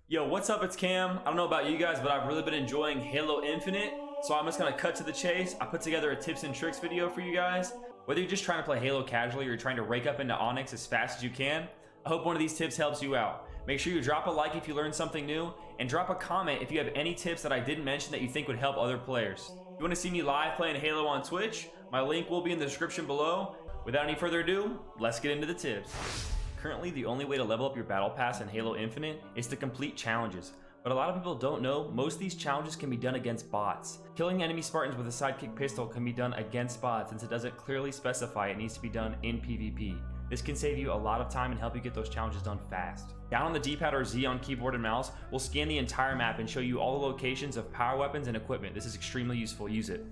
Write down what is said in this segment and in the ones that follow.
Yo, what's up? It's Cam. I don't know about you guys, but I've really been enjoying Haloinfinite, so I'm just gonna cut to the chase. I put together a tips and tricks video for you guys. Whether you're just trying to play Halo casually or you're trying to rake up into Onyx as fast as you can, I hope one of these tips helps you out. Make sure you drop a like if you learned something new, and drop a comment if you have any tips that I didn't mention that you think would help other players. If you want to see me live playing Halo on Twitch, my link will be in the description below. Without any further ado, let's get into the tips. Currently, the only way to level up your battle pass in Haloinfinite is to complete challenges. But a lot of people don't know, most of these challenges can be done against bots. Killing enemy Spartans with a sidekick pistol can be done against bots since it doesn't clearly specify it needs to be done in PvP. This can save you a lot of time and help you get those challenges done fast. Down on the D-pad or Z on keyboard and mouse will scan the entire map and show you all the locations of power weapons and equipment. This is extremely useful, use it.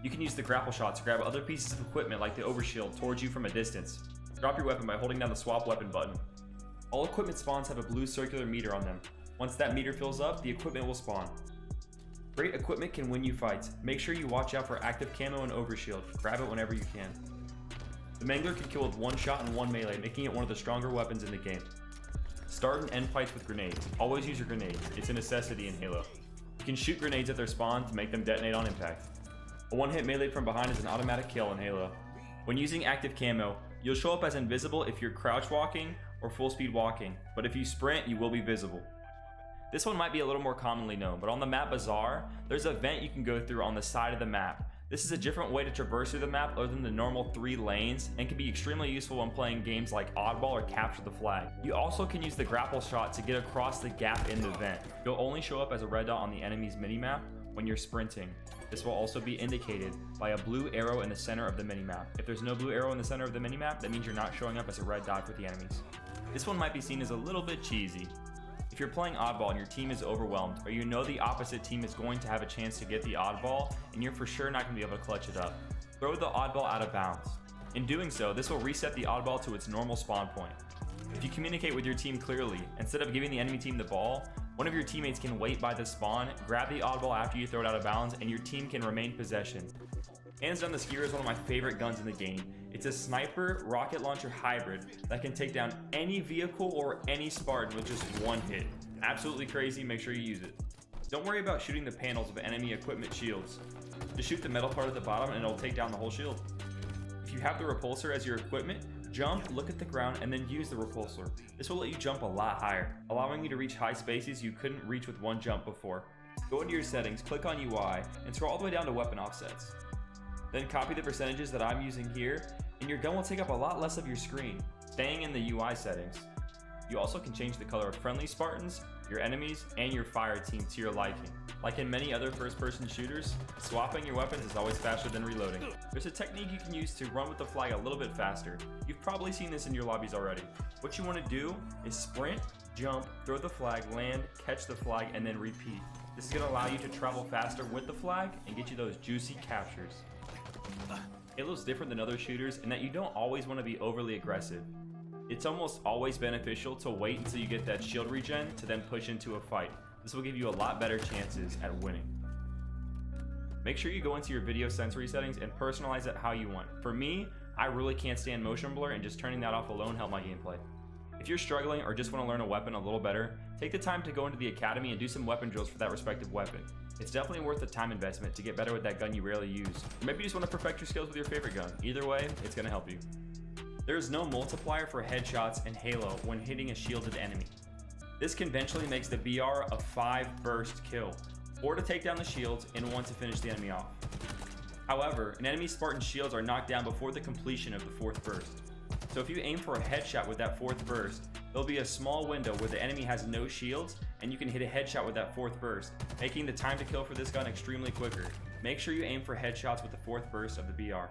You can use the grapple shot to grab other pieces of equipment like the overshield towards you from a distance. Drop your weapon by holding down the swap weapon button. All equipment spawns have a blue circular meter on them. Once that meter fills up, the equipment will spawn. Great equipment can win you fights. Make sure you watch out for active camo and overshield. Grab it whenever you can. The Mangler can kill with one shot and one melee, making it one of the stronger weapons in the game. Start and end fights with grenades. Always use your grenades. It's a necessity in Halo. You can shoot grenades at their spawn to make them detonate on impact. A one-hit melee from behind is an automatic kill in Halo. When using active camo, you'll show up as invisible if you're crouch walking or full speed walking, but if you sprint, you will be visible. This one might be a little more commonly known, but on the map Bazaar, there's a vent you can go through on the side of the map. This is a different way to traverse through the map other than the normal 3 lanes and can be extremely useful when playing games like Oddball or Capture the Flag. You also can use the grapple shot to get across the gap in the vent. You'll only show up as a red dot on the enemy's minimap when you're sprinting. This will also be indicated by a blue arrow in the center of the minimap. If there's no blue arrow in the center of the minimap, that means you're not showing up as a red dot for the enemies. This one might be seen as a little bit cheesy. If you're playing oddball and your team is overwhelmed, or you know the opposite team is going to have a chance to get the oddball, and you're for sure not going to be able to clutch it up, throw the oddball out of bounds. In doing so, this will reset the oddball to its normal spawn point. If you communicate with your team clearly, instead of giving the enemy team the ball, one of your teammates can wait by the spawn, grab the oddball after you throw it out of bounds, and your team can remain possession. Hands down, the Skier is one of my favorite guns in the game. It's a sniper rocket launcher hybrid that can take down any vehicle or any Spartan with just one hit. Absolutely crazy, make sure you use it. Don't worry about shooting the panels of enemy equipment shields. Just shoot the metal part at the bottom and it'll take down the whole shield. If you have the repulsor as your equipment, jump, look at the ground, and then use the repulsor. This will let you jump a lot higher, allowing you to reach high spaces you couldn't reach with one jump before. Go into your settings, click on UI, and scroll all the way down to weapon offsets. Then copy the percentages that I'm using here, and your gun will take up a lot less of your screen, staying in the UI settings. You also can change the color of friendly Spartans, your enemies, and your fire team to your liking. Like in many other first-person shooters, swapping your weapons is always faster than reloading. There's a technique you can use to run with the flag a little bit faster. You've probably seen this in your lobbies already. What you want to do is sprint, jump, throw the flag, land, catch the flag, and then repeat. This is going to allow you to travel faster with the flag and get you those juicy captures. Halo's different than other shooters in that you don't always want to be overly aggressive. It's almost always beneficial to wait until you get that shield regen to then push into a fight. This will give you a lot better chances at winning. Make sure you go into your video sensory settings and personalize it how you want. For me, I really can't stand motion blur, and just turning that off alone helped my gameplay. If you're struggling or just want to learn a weapon a little better, take the time to go into the academy and do some weapon drills for that respective weapon. It's definitely worth the time investment to get better with that gun you rarely use. Or maybe you just want to perfect your skills with your favorite gun. Either way, it's going to help you. There is no multiplier for headshots in Halo when hitting a shielded enemy. This conventionally makes the BR a 5 burst kill, 4 to take down the shields and 1 to finish the enemy off. However, an enemy Spartan's shields are knocked down before the completion of the 4th burst. So if you aim for a headshot with that 4th burst, there'll be a small window where the enemy has no shields and you can hit a headshot with that 4th burst, making the time to kill for this gun extremely quicker. Make sure you aim for headshots with the 4th burst of the BR.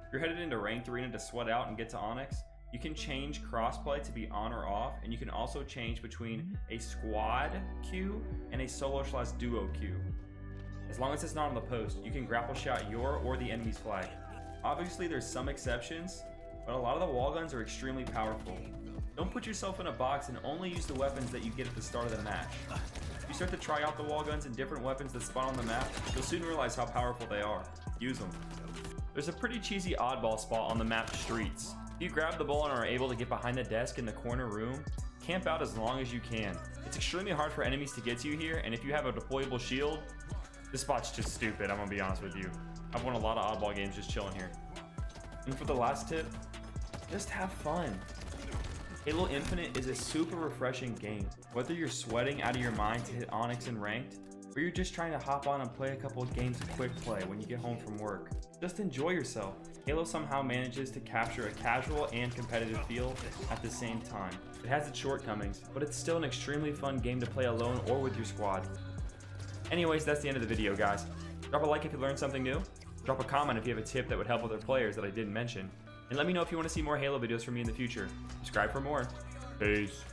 If you're headed into Ranked Arena to sweat out and get to Onyx, you can change crossplay to be on or off, and you can also change between a squad queue and a solo/duo queue. As long as it's not on the post, you can grapple shot your or the enemy's flag. Obviously there's some exceptions, but a lot of the wall guns are extremely powerful. Don't put yourself in a box and only use the weapons that you get at the start of the match. If you start to try out the wall guns and different weapons that spawn on the map, you'll soon realize how powerful they are. Use them. There's a pretty cheesy oddball spot on the map Streets. If you grab the ball and are able to get behind the desk in the corner room, camp out as long as you can. It's extremely hard for enemies to get to you here, and if you have a deployable shield, this spot's just stupid, I'm gonna be honest with you. I've won a lot of oddball games just chilling here. And for the last tip, just have fun. Haloinfinite is a super refreshing game. Whether you're sweating out of your mind to hit Onyx and Ranked, or you're just trying to hop on and play a couple of games of quick play when you get home from work, just enjoy yourself. Halo somehow manages to capture a casual and competitive feel at the same time. It has its shortcomings, but it's still an extremely fun game to play alone or with your squad. Anyways, that's the end of the video, guys. Drop a like if you learned something new. Drop a comment if you have a tip that would help other players that I didn't mention. And let me know if you want to see more Halo videos from me in the future. Subscribe for more. Peace.